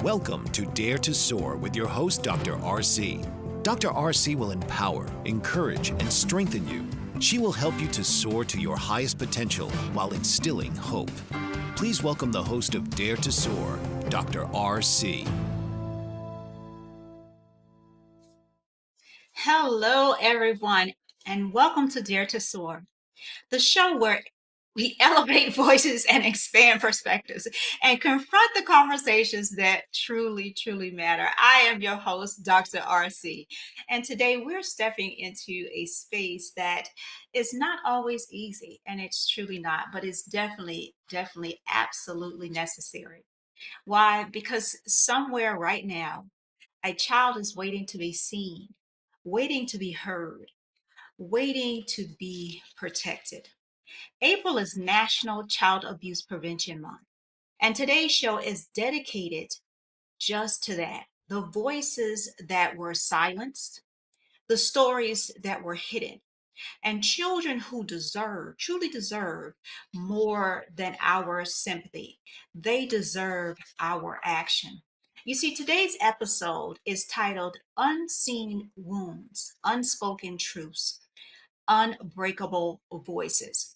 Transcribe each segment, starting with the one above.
Welcome to Dare to Soar with your host, Dr. RC. Dr. RC will empower, encourage, and strengthen you. She will help you to soar to your highest potential while instilling hope. Please welcome the host of Dare to Soar, Dr. RC. Hello, everyone, and welcome to Dare to Soar, the show where we elevate voices and expand perspectives and confront the conversations that truly, truly matter. I am your host, Dr. RC, and today we're stepping into a space that is not always easy, and it's truly not, but it's definitely, definitely, absolutely necessary. Why? Because somewhere right now, a child is waiting to be seen, waiting to be heard, waiting to be protected. April is National Child Abuse Prevention Month, and today's show is dedicated just to that. The voices that were silenced, the stories that were hidden, and children who deserve, truly deserve more than our sympathy. They deserve our action. You see, today's episode is titled Unseen Wounds, Unspoken Truths, Unbreakable Voices.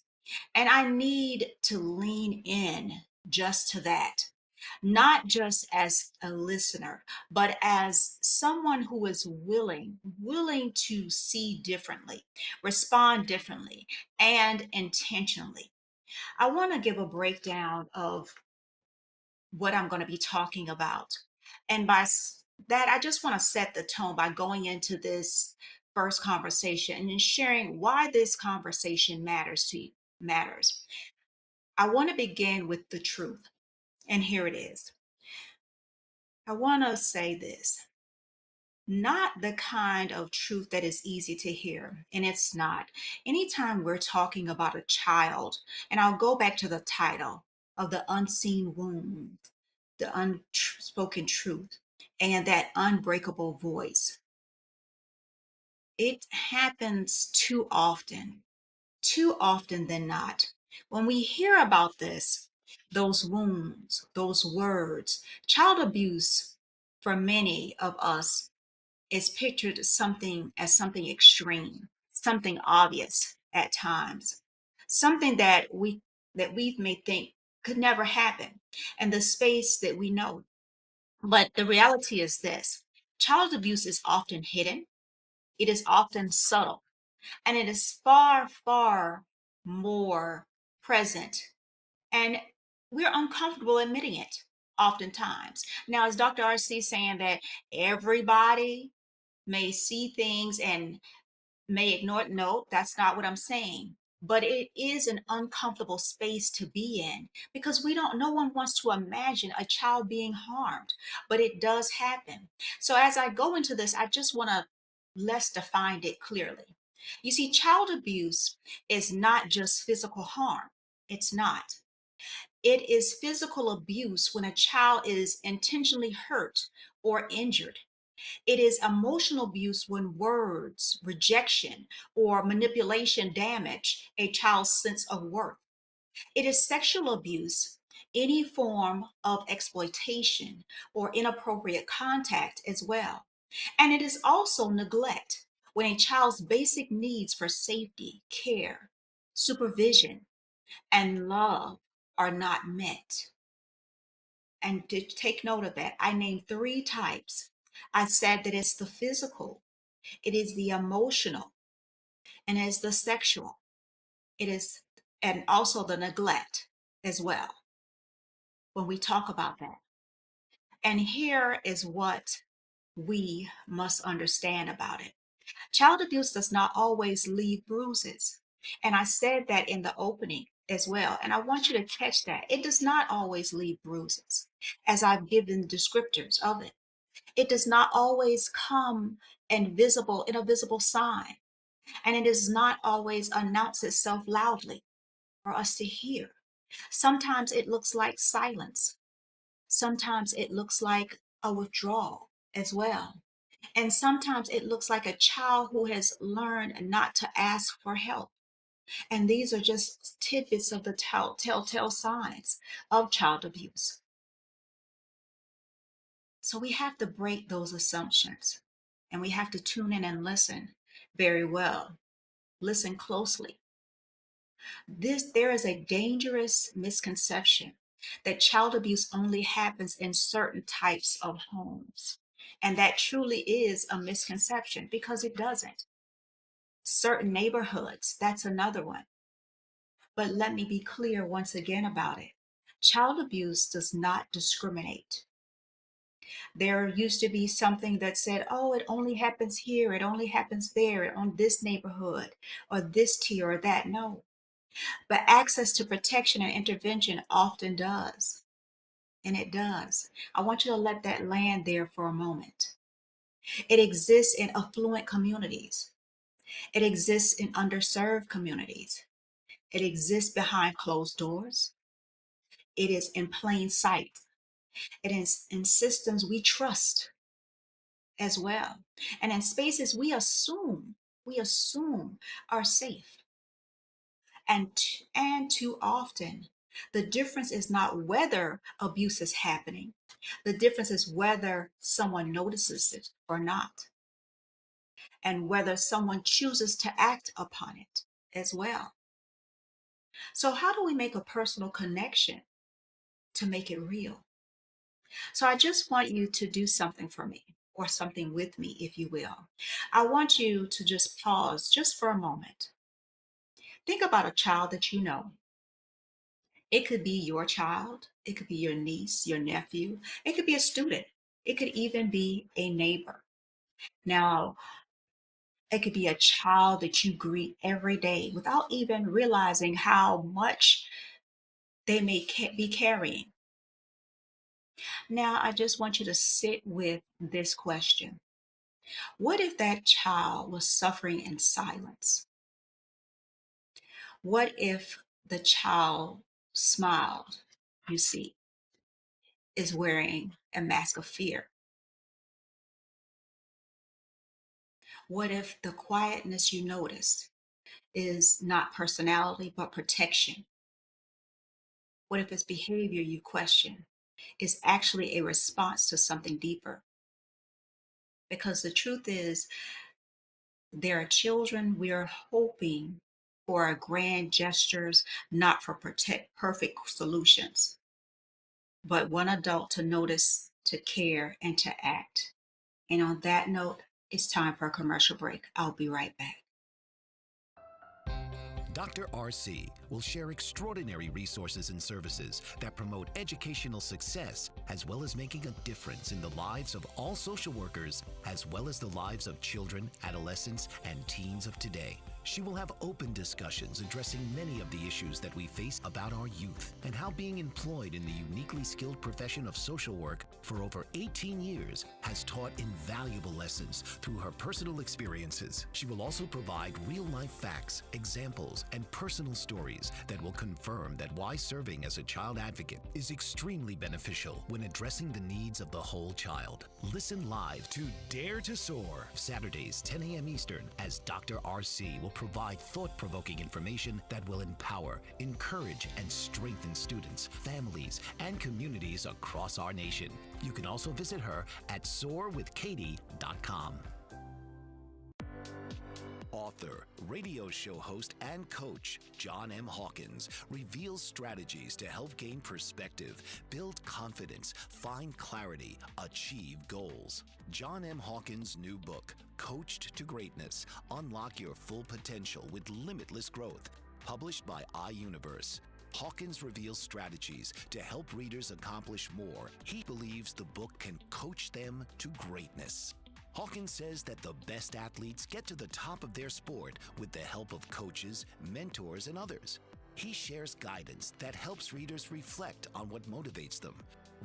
And I need to lean in just to that, not just as a listener, but as someone who is willing to see differently, respond differently, and intentionally. I want to give a breakdown of what I'm going to be talking about. And that, I just want to set the tone by going into this first conversation and sharing why this conversation matters to you. Matters. I want to begin with the truth, and here it is. I want to say this, not the kind of truth that is easy to hear, and it's not. Anytime we're talking about a child, and I'll go back to the title of the unseen wound, the unspoken truth, and that unbreakable voice, it happens too often than not. When we hear about this, those wounds, those words, child abuse for many of us is pictured as something extreme, something obvious at times, something that we may think could never happen, and the space that we know. But the reality is this: child abuse is often hidden, it is often subtle, and it is far, far more present. And we're uncomfortable admitting it oftentimes. Now, is Dr. RC saying that everybody may see things and may ignore it? No, that's not what I'm saying. But it is an uncomfortable space to be in because no one wants to imagine a child being harmed, but it does happen. So as I go into this, I just want to let's define it clearly. You see, child abuse is not just physical harm. It's not. It is physical abuse when a child is intentionally hurt or injured. It is emotional abuse when words, rejection, or manipulation damage a child's sense of worth. It is sexual abuse, any form of exploitation or inappropriate contact as well. And it is also neglect when a child's basic needs for safety, care, supervision, and love are not met. And to take note of that, I named three types. I said that it's the physical, it is the emotional, and it's the sexual. It is, and also the neglect as well when we talk about that. And here is what we must understand about it. Child abuse does not always leave bruises. And I said that in the opening as well. And I want you to catch that. It does not always leave bruises, as I've given descriptors of it. It does not always come in a visible sign, and it does not always announce itself loudly for us to hear. Sometimes it looks like silence. Sometimes it looks like a withdrawal as well. And sometimes it looks like a child who has learned not to ask for help. And these are just tidbits of the telltale signs of child abuse. So we have to break those assumptions and we have to tune in and listen very well. Listen closely. There is a dangerous misconception that child abuse only happens in certain types of homes. And that truly is a misconception because it doesn't. Certain neighborhoods, that's another one. But let me be clear once again about it. Child abuse does not discriminate. There used to be something that said, oh, it only happens here, it only happens there, on this neighborhood, or this tier or that. No. But access to protection and intervention often does. And it does. I want you to let that land there for a moment. It exists in affluent communities. It exists in underserved communities. It exists behind closed doors. It is in plain sight. It is in systems we trust as well. And in spaces we assume are safe. And too often, the difference is not whether abuse is happening. The difference is whether someone notices it or not, and whether someone chooses to act upon it as well. So, how do we make a personal connection to make it real? So, I just want you to do something for me, or something with me, if you will. I want you to just pause just for a moment. Think about a child that you know. It could be your child, it could be your niece, your nephew, it could be a student, it could even be a neighbor. Now, it could be a child that you greet every day without even realizing how much they may be carrying. Now, I just want you to sit with this question. What if that child was suffering in silence? What if the child smiled, you see, is wearing a mask of fear? What if the quietness you notice is not personality, but protection? What if its behavior you question is actually a response to something deeper? Because the truth is, there are children we are hoping for grand gestures, not for perfect solutions, but one adult to notice, to care, and to act. And on that note, it's time for a commercial break. I'll be right back. Dr. RC will share extraordinary resources and services that promote educational success, as well as making a difference in the lives of all social workers, as well as the lives of children, adolescents, and teens of today. She will have open discussions addressing many of the issues that we face about our youth and how being employed in the uniquely skilled profession of social work for over 18 years has taught invaluable lessons through her personal experiences. She will also provide real-life facts, examples, and personal stories that will confirm that why serving as a child advocate is extremely beneficial when addressing the needs of the whole child. Listen live to Dare to Soar, Saturdays 10 a.m. Eastern, as Dr. RC will provide thought-provoking information that will empower, encourage, and strengthen students, families, and communities across our nation. You can also visit her at soarwithkatie.com. Author, radio show host, and coach John M. Hawkins reveals strategies to help gain perspective, build confidence, find clarity, achieve goals. John M. Hawkins' new book, Coached to Greatness: Unlock Your Full Potential with Limitless Growth, published by iUniverse. Hawkins reveals strategies to help readers accomplish more. He believes the book can coach them to greatness. Hawkins says that the best athletes get to the top of their sport with the help of coaches, mentors, and others. He shares guidance that helps readers reflect on what motivates them,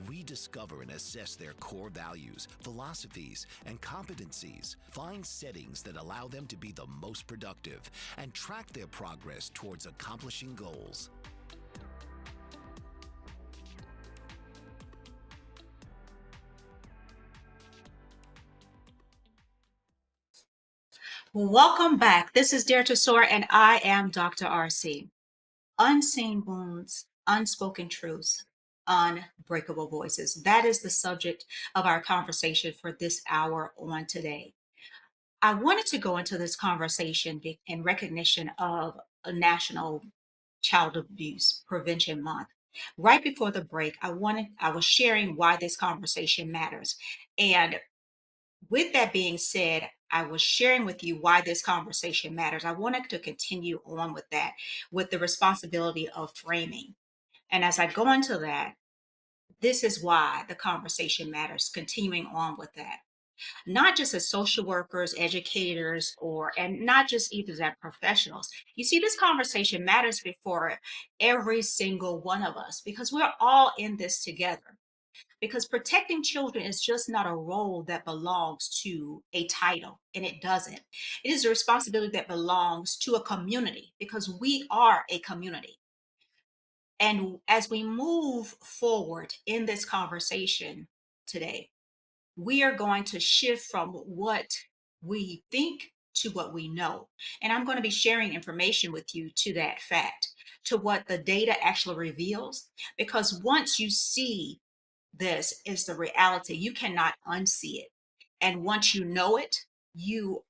rediscover and assess their core values, philosophies, and competencies, find settings that allow them to be the most productive, and track their progress towards accomplishing goals. Welcome back. This is Dare to Soar, and I am Dr. RC. Unseen wounds, unspoken truths, Unbreakable Voices. That is the subject of our conversation for this hour on today. I wanted to go into this conversation in recognition of a National Child Abuse Prevention Month. Right before the break, I was sharing why this conversation matters. And with that being said, I was sharing with you why this conversation matters. I wanted to continue on with that, with the responsibility of framing. And as I go into that, this is why the conversation matters, continuing on with that. Not just as social workers, educators, and not just even as professionals. You see, this conversation matters before every single one of us because we're all in this together. Because protecting children is just not a role that belongs to a title, and it doesn't. It is a responsibility that belongs to a community because we are a community. And as we move forward in this conversation today, we are going to shift from what we think to what we know. And I'm going to be sharing information with you to that fact, to what the data actually reveals. Because once you see this is the reality, you cannot unsee it. And once you know it, you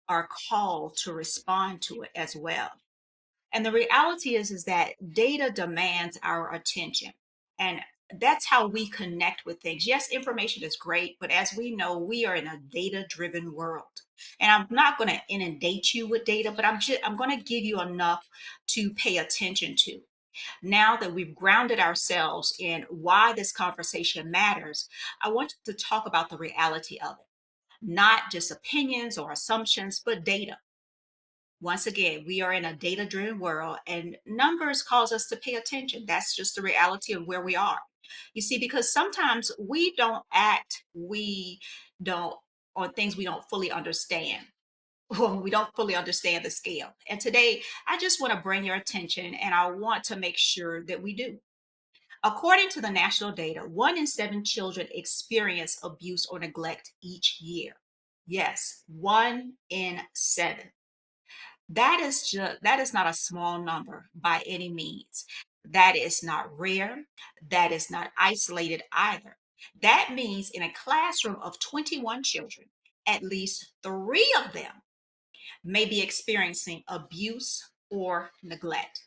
are called to respond to it as well. And the reality is that data demands our attention. And that's how we connect with things. Yes, information is great, but as we know, we are in a data-driven world. And I'm not going to inundate you with data, but I'm going to give you enough to pay attention to. Now that we've grounded ourselves in why this conversation matters, I want to talk about the reality of it. Not just opinions or assumptions, but data. Once again, we are in a data driven world and numbers cause us to pay attention. That's just the reality of where we are. You see, because sometimes we don't act, we don't, on things we don't fully understand. When we don't fully understand the scale. And today, I just want to bring your attention and I want to make sure that we do. According to the national data, 1 in 7 children experience abuse or neglect each year. Yes, 1 in 7. That is not a small number by any means. That is not rare. That is not isolated either. That means in a classroom of 21 children, at least 3 of them may be experiencing abuse or neglect.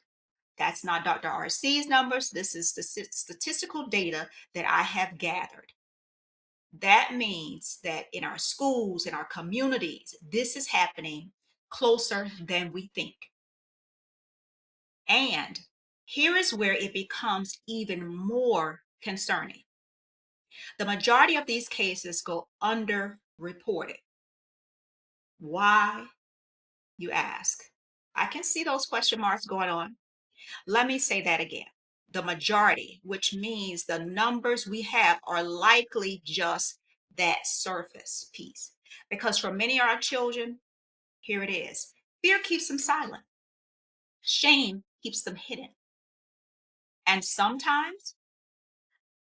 That's not Dr. RC's numbers. This is the statistical data that I have gathered. That means that in our schools, in our communities, this is happening closer than we think. And here is where it becomes even more concerning. The majority of these cases go underreported. Why, you ask? I can see those question marks going on. Let me say that again. The majority, which means the numbers we have are likely just that surface piece. Because for many of our children, here it is. Fear keeps them silent. Shame keeps them hidden. And sometimes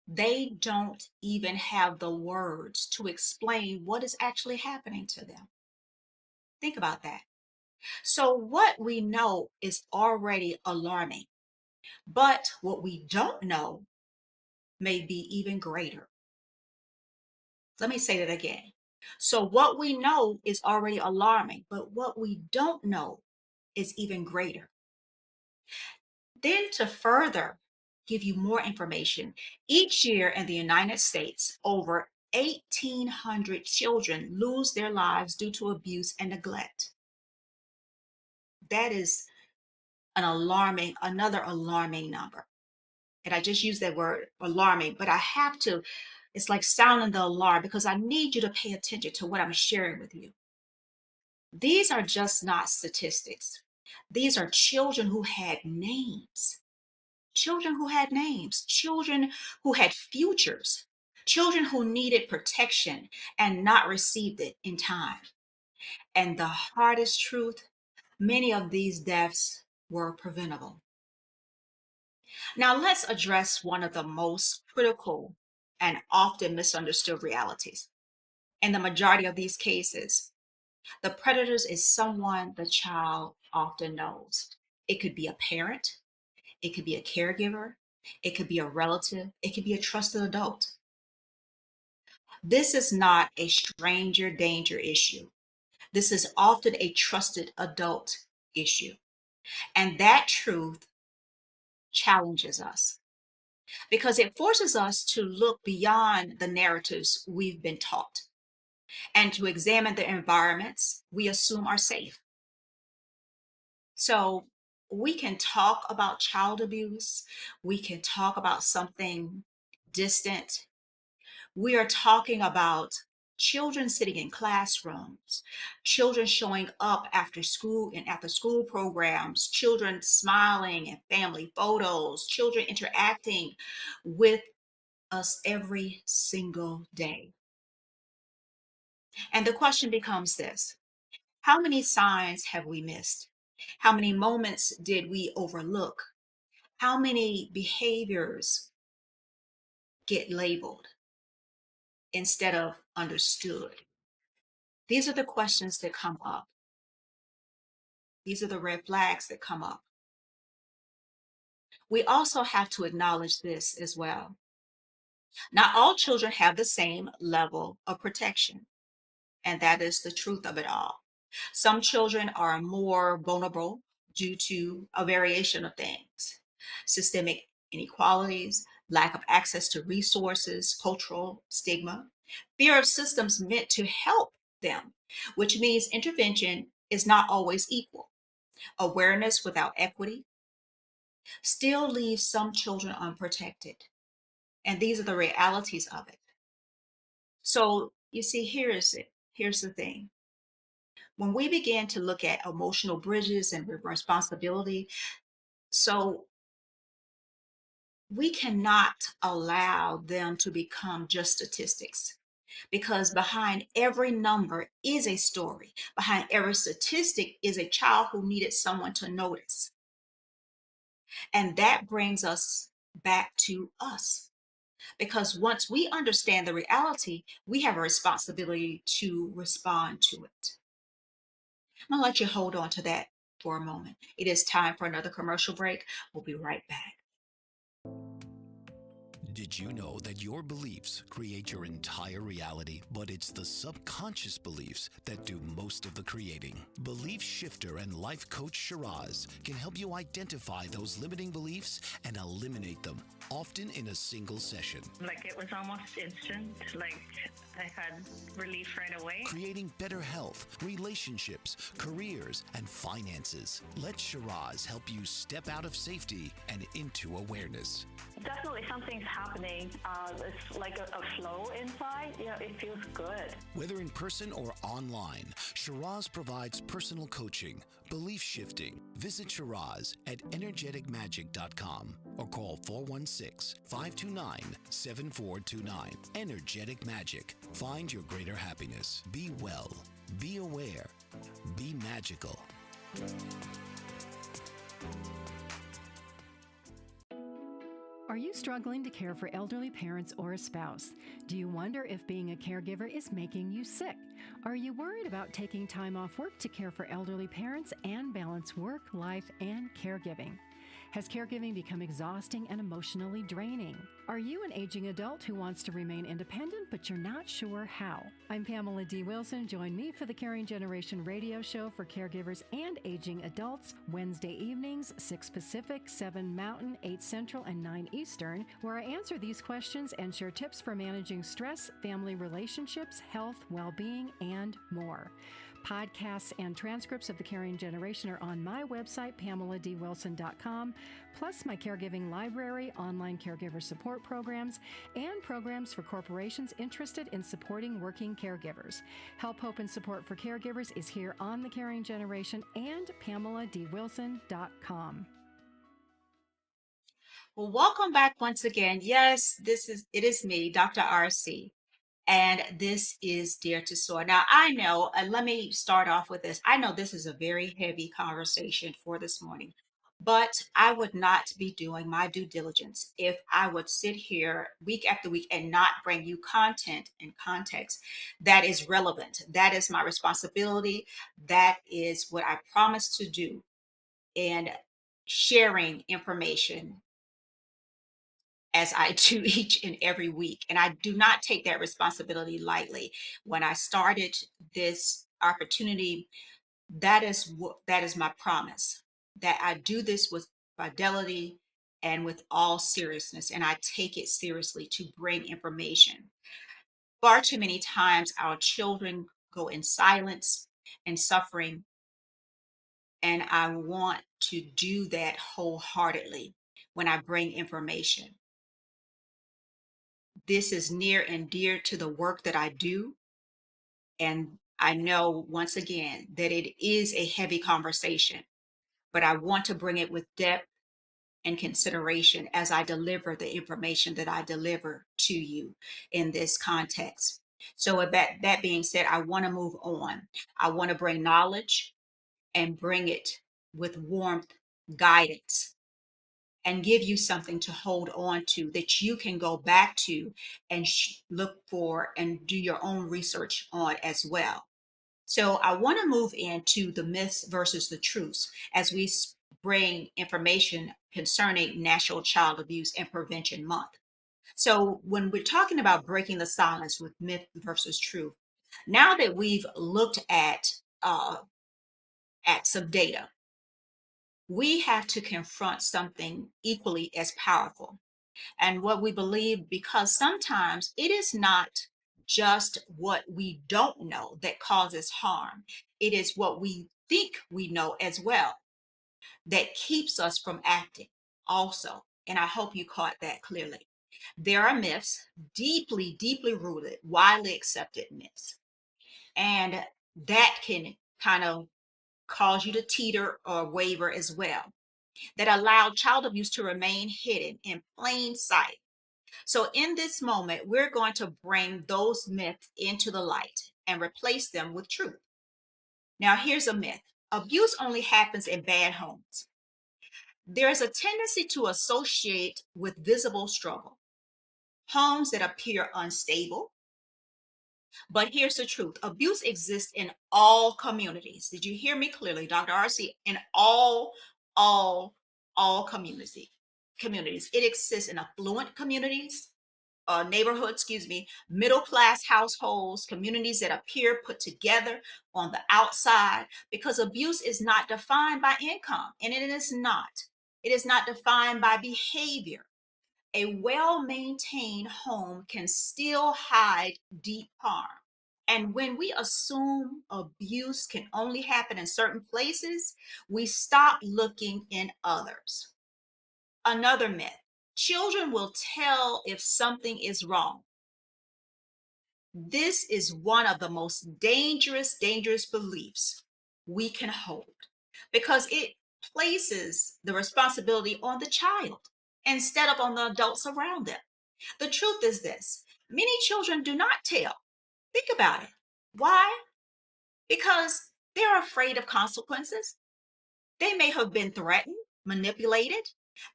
they don't even have the words to explain what is actually happening to them. Think about that. So, what we know is already alarming, but what we don't know may be even greater. Let me say that again. So, what we know is already alarming, but what we don't know is even greater. Then, to further give you more information, each year in the United States, over 1,800 children lose their lives due to abuse and neglect. That is another alarming number. And I just use that word alarming, but I have to, it's like sounding the alarm because I need you to pay attention to what I'm sharing with you. These are just not statistics. These are children who had names, children who had names, children who had futures, children who needed protection and not received it in time. And the hardest truth, many of these deaths were preventable. Now, let's address one of the most critical and often misunderstood realities. In the majority of these cases, the predators is someone the child often knows. It could be a parent, it could be a caregiver, It could be a relative, it could be a trusted adult. This is not a stranger danger issue. This is often a trusted adult issue. And that truth challenges us because it forces us to look beyond the narratives we've been taught and to examine the environments we assume are safe. So we can talk about child abuse, we can talk about something distant. We are talking about children sitting in classrooms, children showing up after school and after school programs, children smiling and family photos, children interacting with us every single day. And the question becomes this: how many signs have we missed? How many moments did we overlook? How many behaviors get labeled instead of understood? These are the questions that come up. These are the red flags that come up. We also have to acknowledge this as well. Not all children have the same level of protection, and that is the truth of it all. Some children are more vulnerable due to a variation of things: systemic inequalities, lack of access to resources, cultural stigma, fear of systems meant to help them, which means intervention is not always equal. Awareness without equity still leaves some children unprotected. And these are the realities of it. So you see, here's it. Here's the thing. When we begin to look at emotional bridges and responsibility, so we cannot allow them to become just statistics, because behind every number is a story. Behind every statistic is a child who needed someone to notice. And that brings us back to us. Because once we understand the reality, we have a responsibility to respond to it. I'm going to let you hold on to that for a moment. It is time for another commercial break. We'll be right back. Did you know that your beliefs create your entire reality, but it's the subconscious beliefs that do most of the creating? Belief shifter and life coach Shiraz can help you identify those limiting beliefs and eliminate them, often in a single session. Like it was almost instant, like I had relief right away. Creating better health, relationships, careers, and finances. Let Shiraz help you step out of safety and into awareness. Definitely something's happening. It's like a flow inside. You know, it feels good. Whether in person or online, Shiraz provides personal coaching, belief shifting. Visit Shiraz at energeticmagic.com or call 416-529-7429. Energetic Magic. Find your greater happiness. Be well. Be aware. Be magical. Are you struggling to care for elderly parents or a spouse? Do you wonder if being a caregiver is making you sick? Are you worried about taking time off work to care for elderly parents and balance work, life, and caregiving? Has caregiving become exhausting and emotionally draining? Are you an aging adult who wants to remain independent, but you're not sure how? I'm Pamela D. Wilson. Join me for the Caring Generation radio show for caregivers and aging adults, Wednesday evenings, 6 Pacific, 7 Mountain, 8 Central, and 9 Eastern, where I answer these questions and share tips for managing stress, family relationships, health, well-being, and more. Podcasts and transcripts of The Caring Generation are on my website, PamelaDWilson.com, plus my caregiving library, online caregiver support programs, and programs for corporations interested in supporting working caregivers. Help, hope, and support for caregivers is here on The Caring Generation and PamelaDWilson.com. Well, welcome back once again. Yes, it is me, Dr. RC. And this is Dare to Soar. Now, I know, let me start off with this. I know this is a very heavy conversation for this morning, but I would not be doing my due diligence if I would sit here week after week and not bring you content and context that is relevant. That is my responsibility. That is what I promise to do in sharing information as I do each and every week. And I do not take that responsibility lightly. When I started this opportunity, that is my promise, that I do this with fidelity and with all seriousness, and I take it seriously to bring information. Far too many times our children go in silence and suffering, and I want to do that wholeheartedly when I bring information. This is near and dear to the work that I do, and I know once again that it is a heavy conversation, but I want to bring it with depth and consideration as I deliver the information that I deliver to you in this context. So with that being said, I want to move on. I want to bring knowledge and bring it with warmth, guidance, and give you something to hold on to that you can go back to and look for and do your own research on as well. So I want to move into the myths versus the truths as we bring information concerning National Child Abuse and Prevention Month. So when we're talking about breaking the silence with myth versus truth, now that we've looked at some data, we have to confront something equally as powerful. And what we believe, because sometimes it is not just what we don't know that causes harm, it is what we think we know as well that keeps us from acting also. And I hope you caught that clearly. There are myths, deeply, deeply rooted, widely accepted myths. And that can kind of cause you to teeter or waver as well, that allow child abuse to remain hidden in plain sight. So, in this moment, we're going to bring those myths into the light and replace them with truth. Now, here's a myth: abuse only happens in bad homes. There's a tendency to associate with visible struggle, homes that appear unstable. But here's the truth: abuse exists in all communities. Did you hear me clearly, Dr. RC? In all, all communities. It exists in affluent communities, neighborhoods, excuse me, middle class households, communities that appear put together on the outside, because abuse is not defined by income, and it is not. It is not defined by behavior. A well maintained home can still hide deep harm. And when we assume abuse can only happen in certain places, we stop looking in others. Another myth: children will tell if something is wrong. This is one of the most dangerous beliefs we can hold, because it places the responsibility on the child instead of on the adults around them. The truth is this: many children do not tell. Think about it. Why? Because they're afraid of consequences. They may have been threatened, manipulated.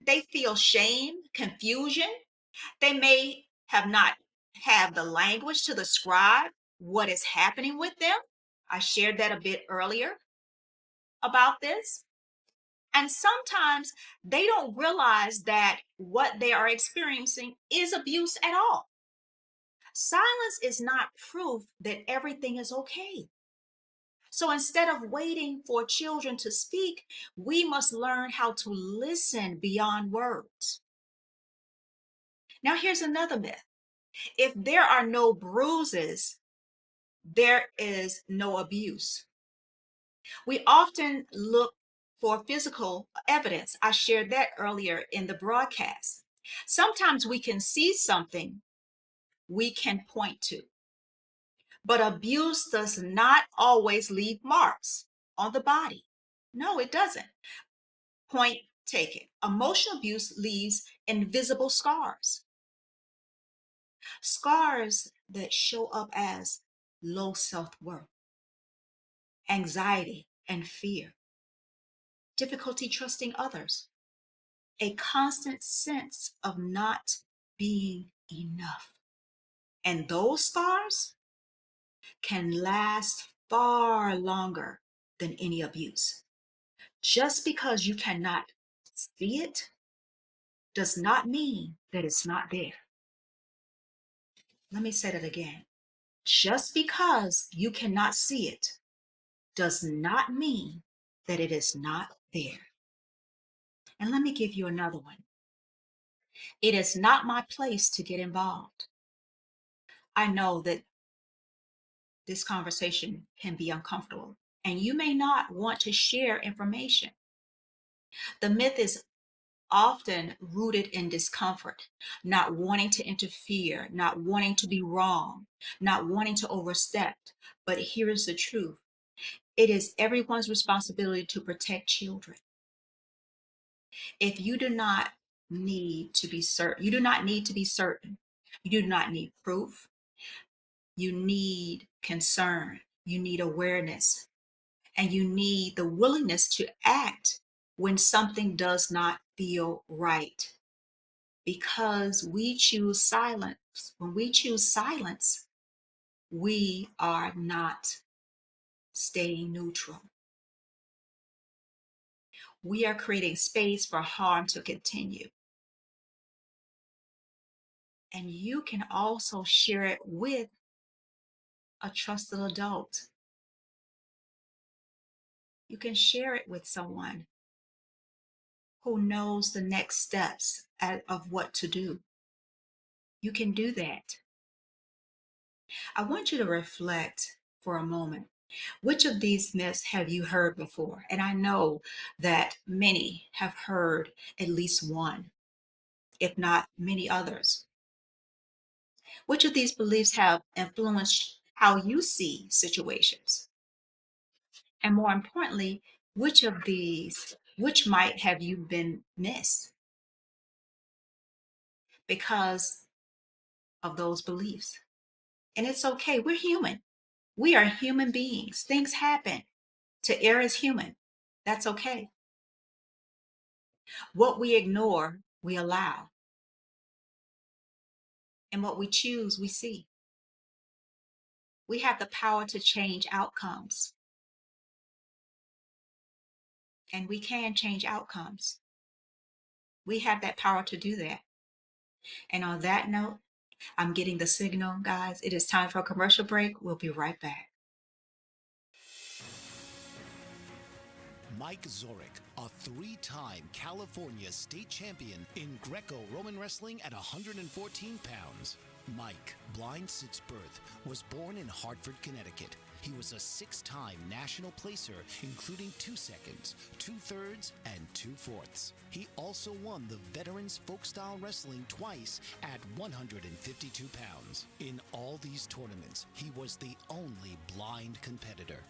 They feel shame, confusion. They may have not have the language to describe what is happening with them. I shared that a bit earlier about this. And sometimes they don't realize that what they are experiencing is abuse at all. Silence is not proof that everything is okay. So instead of waiting for children to speak, we must learn how to listen beyond words. Now, here's another myth: if there are no bruises, there is no abuse. We often look for physical evidence. I shared that earlier in the broadcast. Sometimes we can see something we can point to, but abuse does not always leave marks on the body. No, it doesn't. Point taken. Emotional abuse leaves invisible scars, scars that show up as low self worth, anxiety and fear, difficulty trusting others, a constant sense of not being enough. And those scars can last far longer than any abuse. Just because you cannot see it does not mean that it's not there. Let me say that again. Just because you cannot see it does not mean that it is not there. And let me give you another one. It is not my place to get involved. I know that this conversation can be uncomfortable, and you may not want to share information. The myth is often rooted in discomfort, not wanting to interfere, not wanting to be wrong, not wanting to overstep. But here's the truth: it is everyone's responsibility to protect children. If you do not need to be certain, you do not need to be certain. You do not need proof. You need concern. You need awareness. And you need the willingness to act when something does not feel right. Because we choose silence. When we choose silence, we are not staying neutral. We are creating space for harm to continue. And you can also share it with a trusted adult. You can share it with someone who knows the next steps of what to do. You can do that. I want you to reflect for a moment. Which of these myths have you heard before? And I know that many have heard at least one, if not many others. Which of these beliefs have influenced how you see situations? And more importantly, which might have you been missed because of those beliefs? And it's okay. We're human. We are human beings. Things happen. To err is human. That's okay. What we ignore, we allow. And what we choose, we see. We have the power to change outcomes. And we can change outcomes. We have that power to do that. And on that note, I'm getting the signal, guys. It is time for a commercial break. We'll be right back. Mike Zorek, a three-time California state champion in Greco-Roman wrestling at 114 pounds. Mike, blind since birth, was born in Hartford, Connecticut. He was a six-time national placer, including 2 seconds, 2/3, and 2/4. He also won the Veterans Folk-Style Wrestling twice at 152 pounds. In all these tournaments, he was the only blind competitor.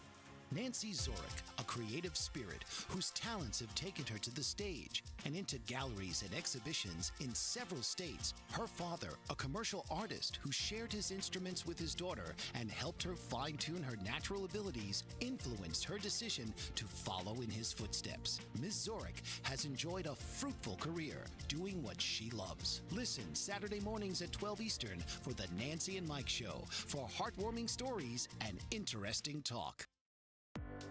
Nancy Zorek, a creative spirit whose talents have taken her to the stage and into galleries and exhibitions in several states. Her father, a commercial artist who shared his instruments with his daughter and helped her fine-tune her natural abilities, influenced her decision to follow in his footsteps. Ms. Zorek has enjoyed a fruitful career doing what she loves. Listen Saturday mornings at 12 Eastern for the Nancy and Mike Show for heartwarming stories and interesting talk.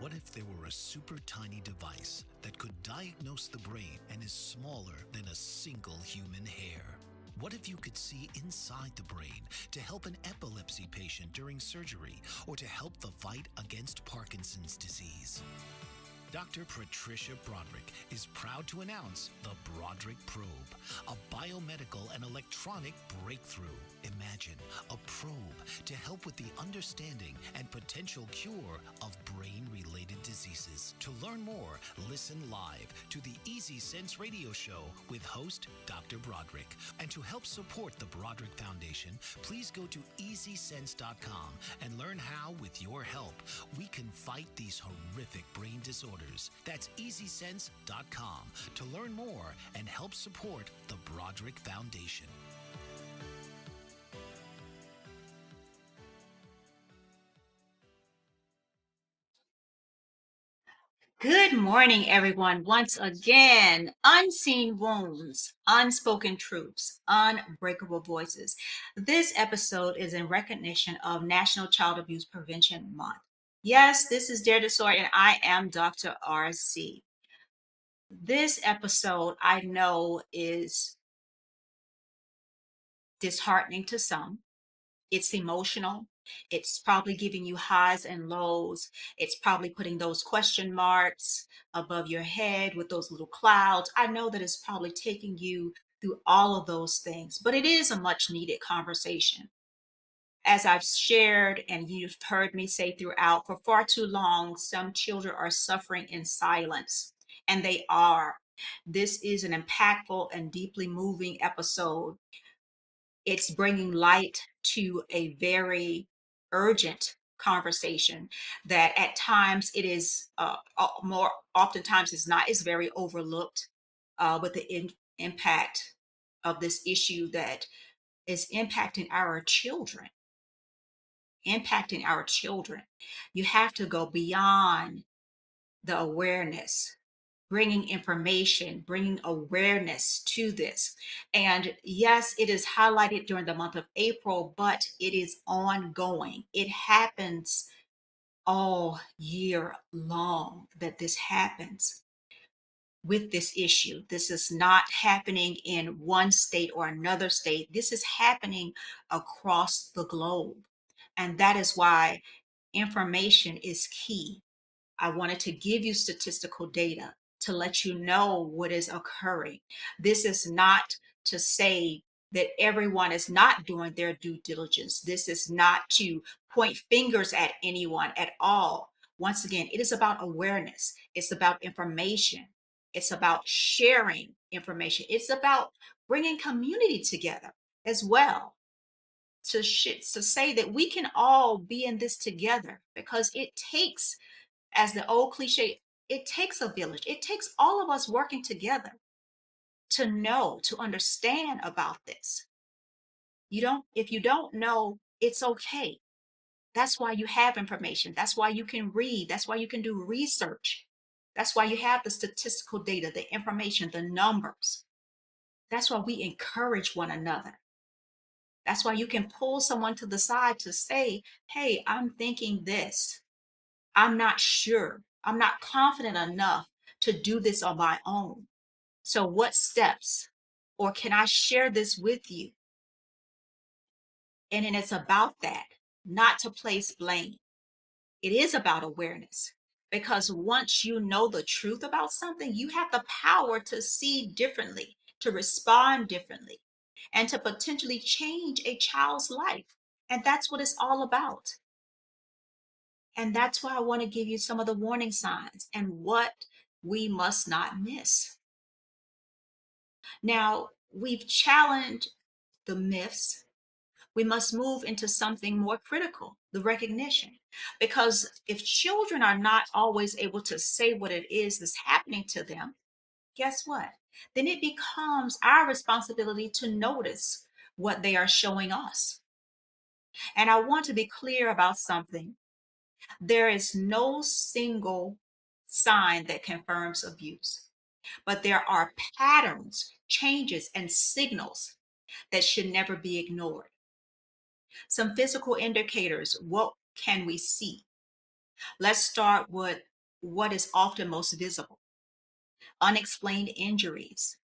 What if there were a super tiny device that could diagnose the brain and is smaller than a single human hair? What if you could see inside the brain to help an epilepsy patient during surgery or to help the fight against Parkinson's disease? Dr. Patricia Broderick is proud to announce the Broderick Probe, a biomedical and electronic breakthrough. Imagine a probe to help with the understanding and potential cure of brain-related diseases. To learn more, listen live to the Easy Sense radio show with host Dr. Broderick. And to help support the Broderick Foundation, please go to EasySense.com and learn how, with your help, we can fight these horrific brain disorders. That's EasySense.com to learn more and help support the Broderick Foundation. Good morning, everyone. Once again, unseen wounds, unspoken truths, unbreakable voices. This episode is in recognition of National Child Abuse Prevention Month. Yes, this is Dare to Soar, and I am Dr. RC. This episode I know is disheartening to some. It's emotional. It's probably giving you highs and lows. It's probably putting those question marks above your head with those little clouds. I know that it's probably taking you through all of those things, but it is a much needed conversation. As I've shared and you've heard me say throughout, for far too long, some children are suffering in silence, and they are. This is an impactful and deeply moving episode. It's bringing light to a very urgent conversation that at times it is more oftentimes it's not, it's very overlooked with the impact of this issue that is impacting our children. You have to go beyond the awareness, bringing information, bringing awareness to this. And yes, it is highlighted during the month of April, but it is ongoing. It happens all year long that this happens with this issue. This is not happening in one state or another state. This is happening across the globe. And that is why information is key. I wanted to give you statistical data to let you know what is occurring. This is not to say that everyone is not doing their due diligence. This is not to point fingers at anyone at all. Once again, it is about awareness. It's about information. It's about sharing information. It's about bringing community together as well to say that we can all be in this together, because it takes, as the old cliche, it takes a village. It takes all of us working together to know, to understand about this. If you don't know, it's okay. That's why you have information. That's why you can read. That's why you can do research. That's why you have the statistical data, the information, the numbers. That's why we encourage one another. That's why you can pull someone to the side to say, hey, I'm thinking this. I'm not sure. I'm not confident enough to do this on my own. So, what steps, or can I share this with you? And then it's about that, not to place blame. It is about awareness, because once you know the truth about something, you have the power to see differently, to respond differently, and to potentially change a child's life. And that's what it's all about. And that's why I want to give you some of the warning signs and what we must not miss. Now, we've challenged the myths. We must move into something more critical, the recognition. Because if children are not always able to say what it is that's happening to them, guess what? Then it becomes our responsibility to notice what they are showing us. And I want to be clear about something. There is no single sign that confirms abuse, but there are patterns, changes, and signals that should never be ignored. Some physical indicators. What can we see? Let's start with what is often most visible: unexplained injuries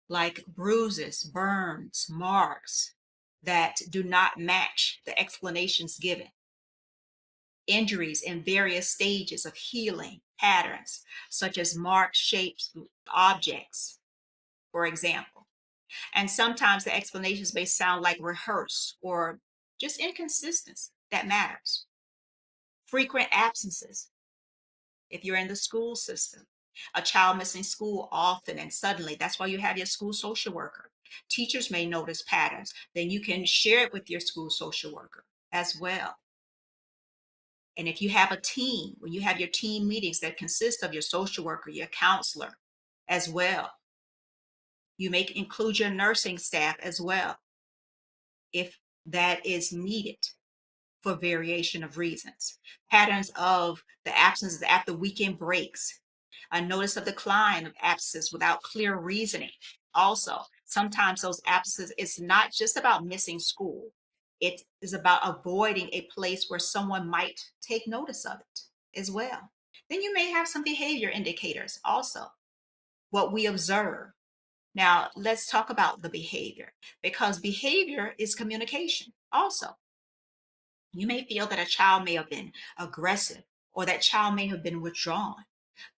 like bruises, burns, marks that do not match the explanations given. Injuries in various stages of healing patterns, such as marked shapes, objects, for example. And sometimes the explanations may sound like rehearsed or just inconsistent. That matters. Frequent absences. If you're in the school system, a child missing school often and suddenly, that's why you have your school social worker. Teachers may notice patterns. Then you can share it with your school social worker as well. And if you have a team, when you have your team meetings that consist of your social worker, your counselor as well, you may include your nursing staff as well, if that is needed for variation of reasons. Patterns of the absences after weekend breaks, a notice of decline of absences without clear reasoning. Also, sometimes those absences, it's not just about missing school. It is about avoiding a place where someone might take notice of it as well. Then you may have some behavior indicators also, what we observe. Now, let's talk about the behavior because behavior is communication also. You may feel that a child may have been aggressive or that child may have been withdrawn.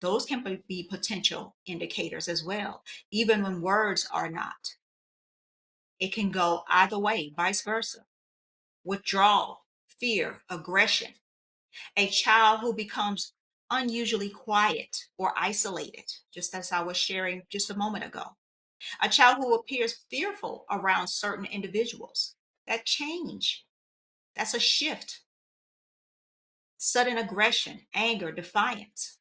Those can be potential indicators as well, even when words are not. It can go either way, vice versa. Withdrawal, fear, aggression. A child who becomes unusually quiet or isolated, just as I was sharing just a moment ago. A child who appears fearful around certain individuals. That change, that's a shift. Sudden aggression, anger, defiance.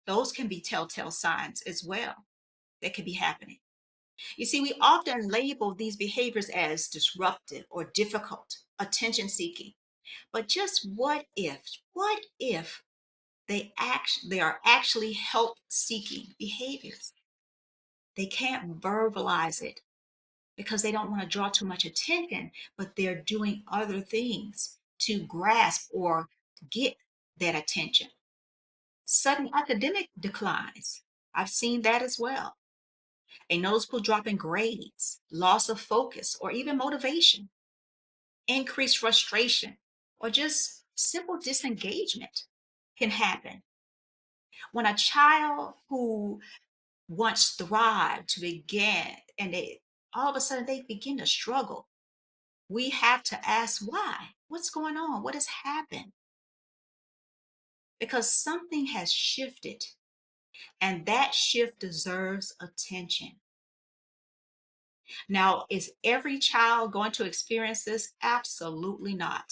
Those can be telltale signs as well that could be happening. You see, we often label these behaviors as disruptive or difficult, attention seeking. But just what if they are actually help seeking behaviors? They can't verbalize it because they don't want to draw too much attention, but they're doing other things to grasp or get that attention. Sudden academic declines. I've seen that as well. A noticeable drop in grades, loss of focus, or even motivation, increased frustration, or just simple disengagement can happen. When a child who once thrived to begin and they all of a sudden they begin to struggle, we have to ask why. What's going on? What has happened? Because something has shifted, and that shift deserves attention. Now, is every child going to experience this? Absolutely not.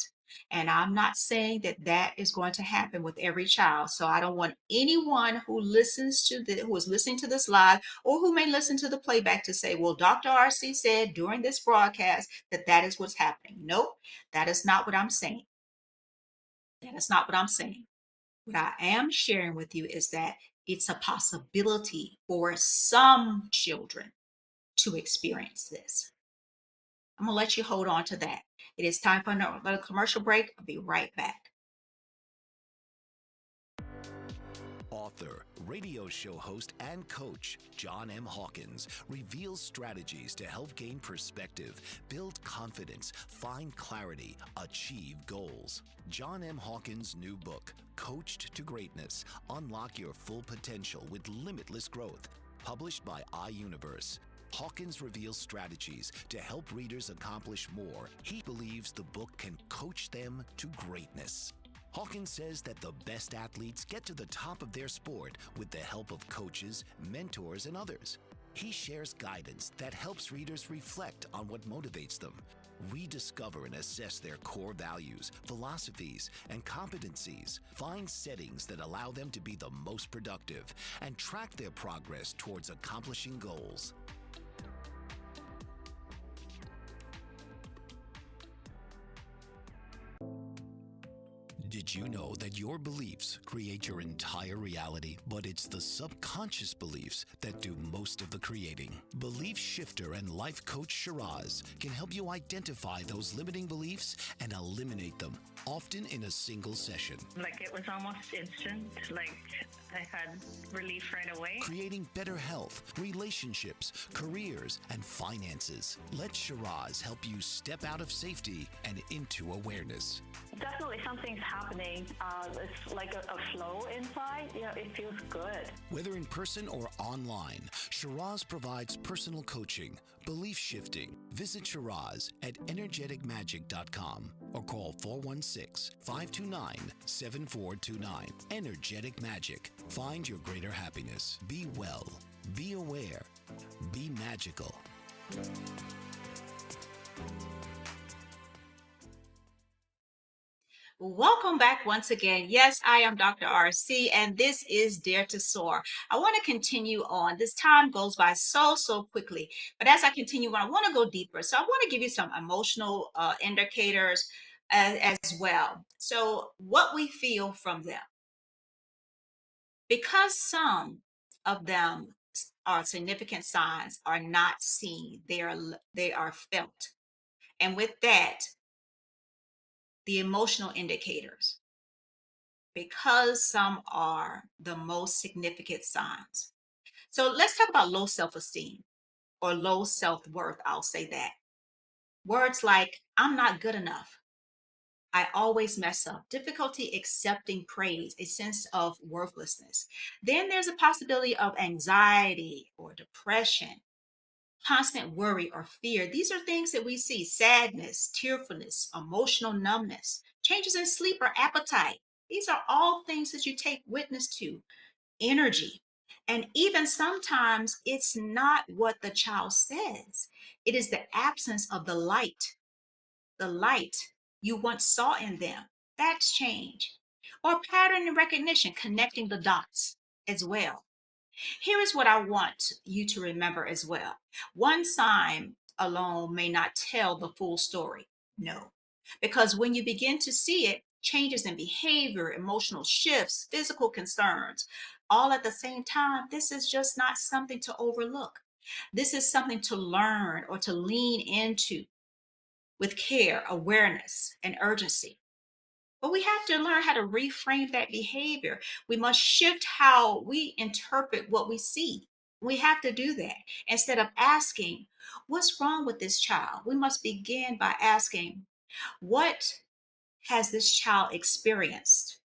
And I'm not saying that that is going to happen with every child. So I don't want anyone who is listening to this live or who may listen to the playback to say, "Well, Dr. RC said during this broadcast that that is what's happening." Nope, that is not what I'm saying. That is not what I'm saying. What I am sharing with you is that it's a possibility for some children to experience this. I'm going to let you hold on to that. It is time for another commercial break. I'll be right back. Author, radio show host, and coach John M. Hawkins reveals strategies to help gain perspective, build confidence, find clarity, achieve goals. John M. Hawkins' new book, Coached to Greatness, Unlock Your Full Potential with Limitless Growth, published by iUniverse. Hawkins reveals strategies to help readers accomplish more. He believes the book can coach them to greatness. Hawkins says that the best athletes get to the top of their sport with the help of coaches, mentors, and others. He shares guidance that helps readers reflect on what motivates them, rediscover and assess their core values, philosophies, and competencies, find settings that allow them to be the most productive, and track their progress towards accomplishing goals. Did you know that your beliefs create your entire reality, but it's the subconscious beliefs that do most of the creating? Belief shifter and life coach Shiraz can help you identify those limiting beliefs and eliminate them, often in a single session. Like it was almost instant. Like I had relief right away. Creating better health, relationships, careers, and finances. Let Shiraz help you step out of safety and into awareness. Definitely something's happening. It's like a flow inside. It feels good. Whether in person or online, Shiraz provides personal coaching, belief shifting. Visit Shiraz at energeticmagic.com or call 416-529-7429. Energetic Magic. Find your greater happiness. Be well. Be aware. Be magical. Welcome back once again. Yes, I am Dr. RC, and this is Dare to Soar. I want to continue on. This time goes by so quickly, but as I continue on, I want to go deeper. So I want to give you some emotional indicators as well. So what we feel from them, because some of them are significant signs, are not seen. They are felt, and with that, the emotional indicators, because some are the most significant signs. So let's talk about low self esteem or low self worth. I'll say that. Words like, I'm not good enough. I always mess up. Difficulty accepting praise, a sense of worthlessness. Then there's a possibility of anxiety or depression, constant worry or fear. These are things that we see: sadness, tearfulness, emotional numbness, changes in sleep or appetite. These are all things that you take witness to, energy. And even sometimes it's not what the child says, it is the absence of the light you once saw in them. That's change. Or pattern recognition, connecting the dots as well. Here is what I want you to remember as well. One sign alone may not tell the full story. No. Because when you begin to see it, changes in behavior, emotional shifts, physical concerns, all at the same time, this is just not something to overlook. This is something to learn or to lean into with care, awareness, and urgency. But we have to learn how to reframe that behavior. We must shift how we interpret what we see. We have to do that. Instead of asking, what's wrong with this child? We must begin by asking, what has this child experienced?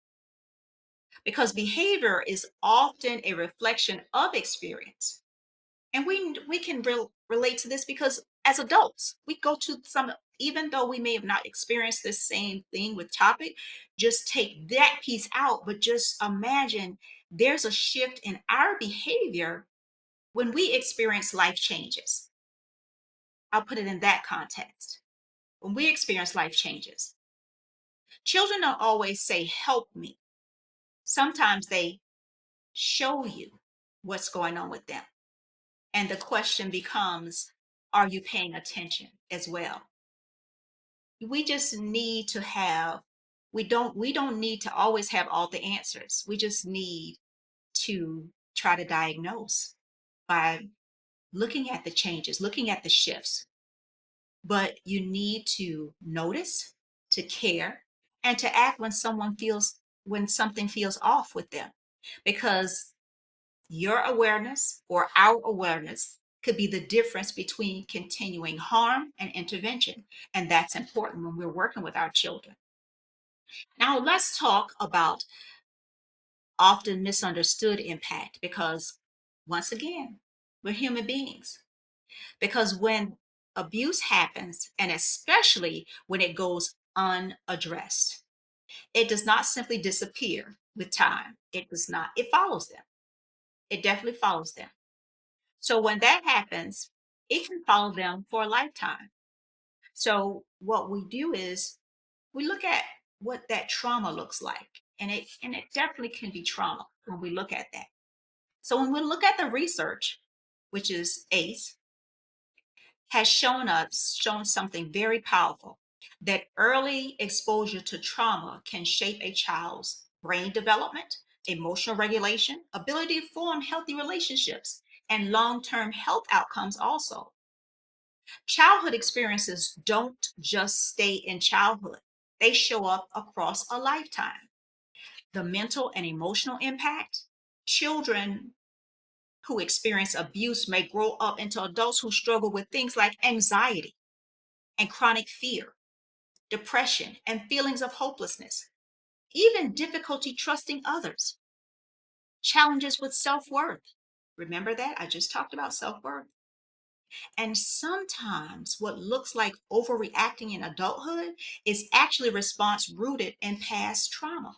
Because behavior is often a reflection of experience. And we can relate to this because as adults we go to some, even though we may have not experienced the same thing with topic, just take that piece out, but just imagine there's a shift in our behavior when we experience life changes. I'll put it in that context. When we experience life changes, children don't always say help me. Sometimes they show you what's going on with them. And the question becomes, are you paying attention as well? We just need to have, we don't need to always have all the answers. We just need to try to diagnose by looking at the changes, looking at the shifts. But you need to notice, to care, and to act when something feels off with them. Because your awareness or our awareness could be the difference between continuing harm and intervention. And that's important when we're working with our children. Now, let's talk about often misunderstood impact because, once again, we're human beings. Because when abuse happens, and especially when it goes unaddressed, it does not simply disappear with time. It does not, it follows them. It definitely follows them. So when that happens, it can follow them for a lifetime. So what we do is we look at what that trauma looks like. And it definitely can be trauma when we look at that. So when we look at the research, which is ACE, has shown something very powerful, that early exposure to trauma can shape a child's brain development, emotional regulation, ability to form healthy relationships, and long-term health outcomes also. Childhood experiences don't just stay in childhood, they show up across a lifetime. The mental and emotional impact: children who experience abuse may grow up into adults who struggle with things like anxiety and chronic fear, depression, and feelings of hopelessness, even difficulty trusting others, challenges with self worth. Remember that? I just talked about self worth. And sometimes what looks like overreacting in adulthood is actually a response rooted in past trauma.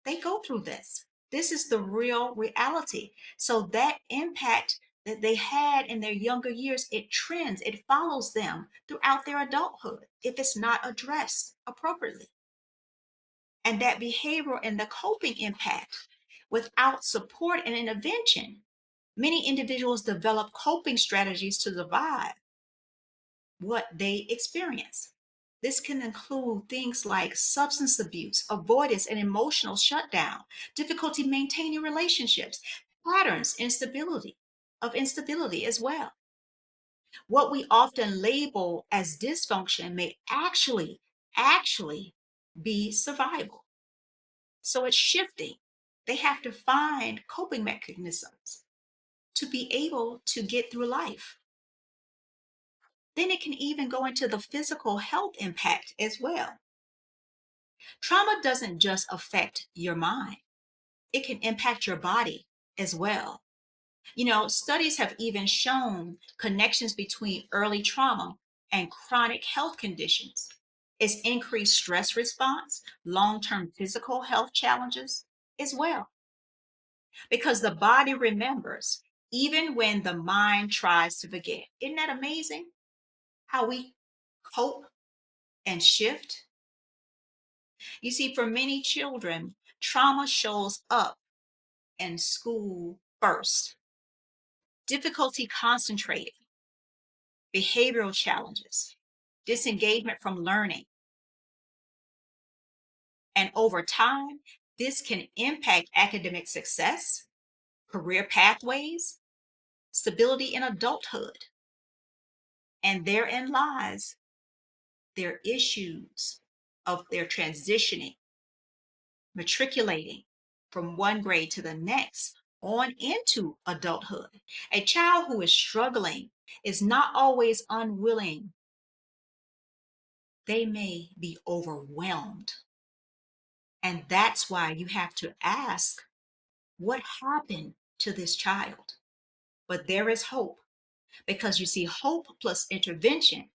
They go through this. This is the real reality. So that impact that they had in their younger years, it trends, it follows them throughout their adulthood if it's not addressed appropriately. And that behavioral and the coping impact: without support and intervention, many individuals develop coping strategies to survive what they experience. This can include things like substance abuse, avoidance, and emotional shutdown, difficulty maintaining relationships, patterns, instability as well. What we often label as dysfunction may actually be survival. So it's shifting. They have to find coping mechanisms. to be able to get through life. Then it can even go into the physical health impact as well. Trauma doesn't just affect your mind, it can impact your body as well. Studies have even shown connections between early trauma and chronic health conditions. It's increased stress response, long term physical health challenges as well, because the body remembers even when the mind tries to forget. Isn't that amazing? How we cope and shift? You see, for many children, trauma shows up in school first. Difficulty concentrating, behavioral challenges, disengagement from learning. And over time, this can impact academic success, career pathways, stability in adulthood. And therein lies their issues of their transitioning, matriculating from one grade to the next on into adulthood. A child who is struggling is not always unwilling. They may be overwhelmed. And that's why you have to ask, what happened to this child? But there is hope, because you see, hope plus intervention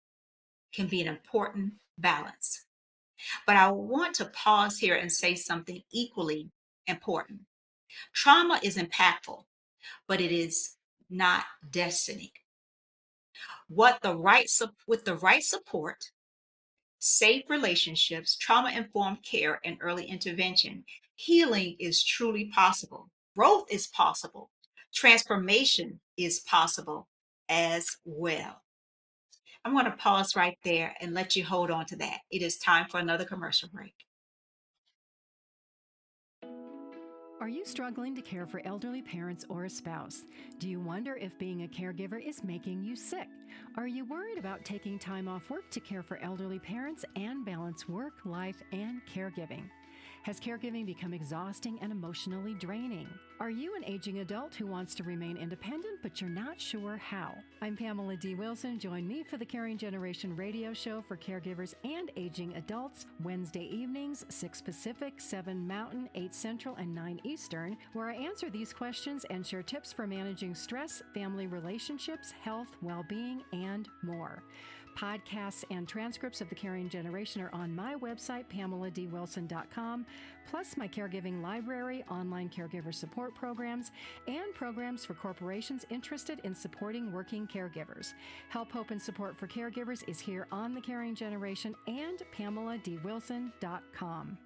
can be an important balance. But I want to pause here and say something equally important. Trauma is impactful, but it is not destiny. With the right support, safe relationships, trauma informed care, and early intervention, healing is truly possible. Growth is possible. Transformation is possible as well. I'm going to pause right there and let you hold on to that. It is time for another commercial break. Are you struggling to care for elderly parents or a spouse? Do you wonder if being a caregiver is making you sick? Are you worried about taking time off work to care for elderly parents and balance work, life, and caregiving? Has caregiving become exhausting and emotionally draining? Are you an aging adult who wants to remain independent, but you're not sure how? I'm Pamela D. Wilson. Join me for the Caring Generation radio show for caregivers and aging adults, Wednesday evenings, 6 Pacific, 7 Mountain, 8 Central, and 9 Eastern, where I answer these questions and share tips for managing stress, family relationships, health, well-being, and more. Podcasts and transcripts of the Caring Generation are on my website, PamelaDWilson.com, plus my caregiving library, online caregiver support programs, and programs for corporations interested in supporting working caregivers. Help, hope, and support for caregivers is here on the Caring Generation and PamelaDWilson.com.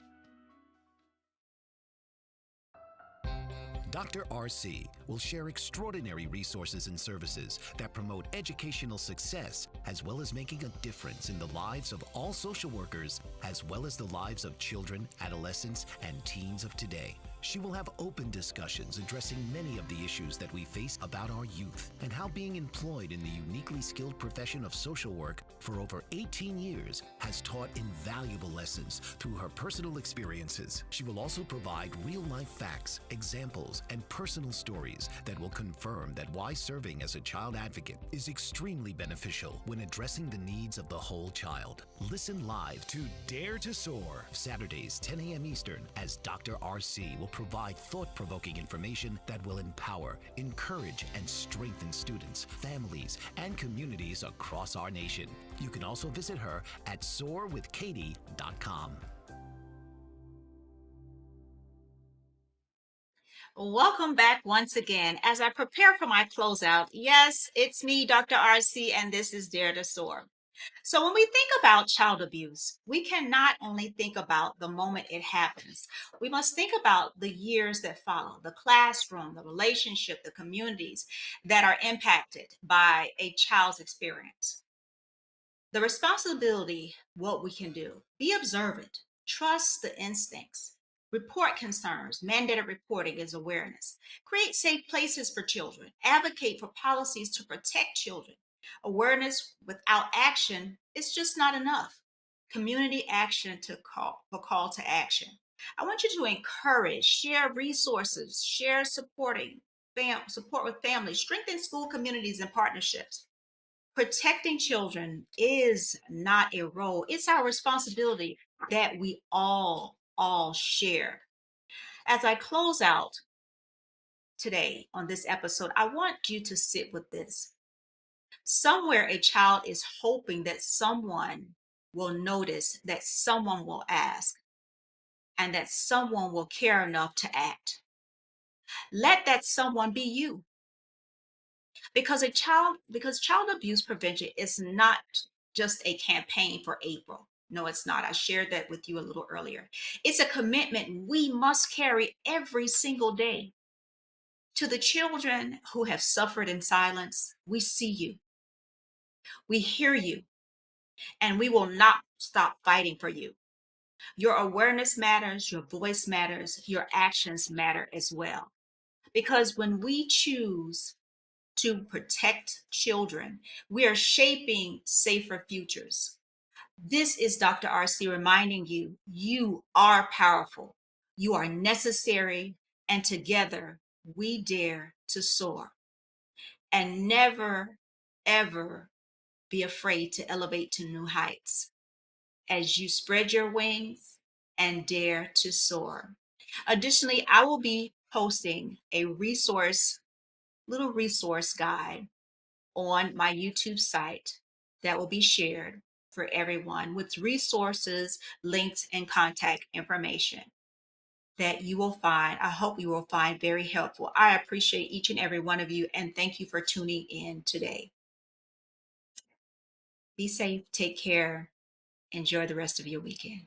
Dr. RC will share extraordinary resources and services that promote educational success, as well as making a difference in the lives of all social workers, as well as the lives of children, adolescents, and teens of today. She will have open discussions addressing many of the issues that we face about our youth and how being employed in the uniquely skilled profession of social work for over 18 years has taught invaluable lessons through her personal experiences. She will also provide real-life facts, examples, and personal stories that will confirm that why serving as a child advocate is extremely beneficial when addressing the needs of the whole child. Listen live to Dare to Soar, Saturdays 10 a.m. Eastern, as Dr. RC will provide thought-provoking information that will empower, encourage, and strengthen students, families, and communities across our nation. You can also visit her at soarwithkatie.com. Welcome back once again. As I prepare for my closeout, yes, it's me, Dr. RC, and this is Dare to Soar. So when we think about child abuse, we can not only think about the moment it happens, we must think about the years that follow, the classroom, the relationship, the communities that are impacted by a child's experience. The responsibility, what we can do, be observant, trust the instincts, report concerns, mandated reporting is awareness, create safe places for children, advocate for policies to protect children. Awareness without action is just not enough. Community action to call to action. I want you to encourage, share resources, share supporting support with families, strengthen school communities and partnerships. Protecting children is not a role, it's our responsibility that we all share. As I close out today on this episode, I want you to sit with this. Somewhere a child is hoping that someone will notice, that someone will ask, and that someone will care enough to act. Let that someone be you. Because child abuse prevention is not just a campaign for April. No, it's not. I shared that with you a little earlier. It's a commitment we must carry every single day. To the children who have suffered in silence, we see you, we hear you, and we will not stop fighting for you. Your awareness matters, your voice matters, your actions matter as well. Because when we choose to protect children, we are shaping safer futures. This is Dr. RC reminding you, you are powerful, you are necessary, and together we dare to soar. And never, ever be afraid to elevate to new heights as you spread your wings and dare to soar. Additionally, I will be posting a little resource guide on my YouTube site that will be shared for everyone with resources, links, and contact information that you will find, I hope you will find very helpful. I appreciate each and every one of you, and thank you for tuning in today. Be safe, take care, enjoy the rest of your weekend.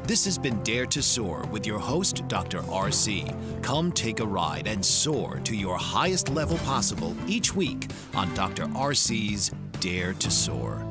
This has been Dare to Soar with your host, Dr. RC. Come take a ride and soar to your highest level possible each week on Dr. RC's Dare to Soar.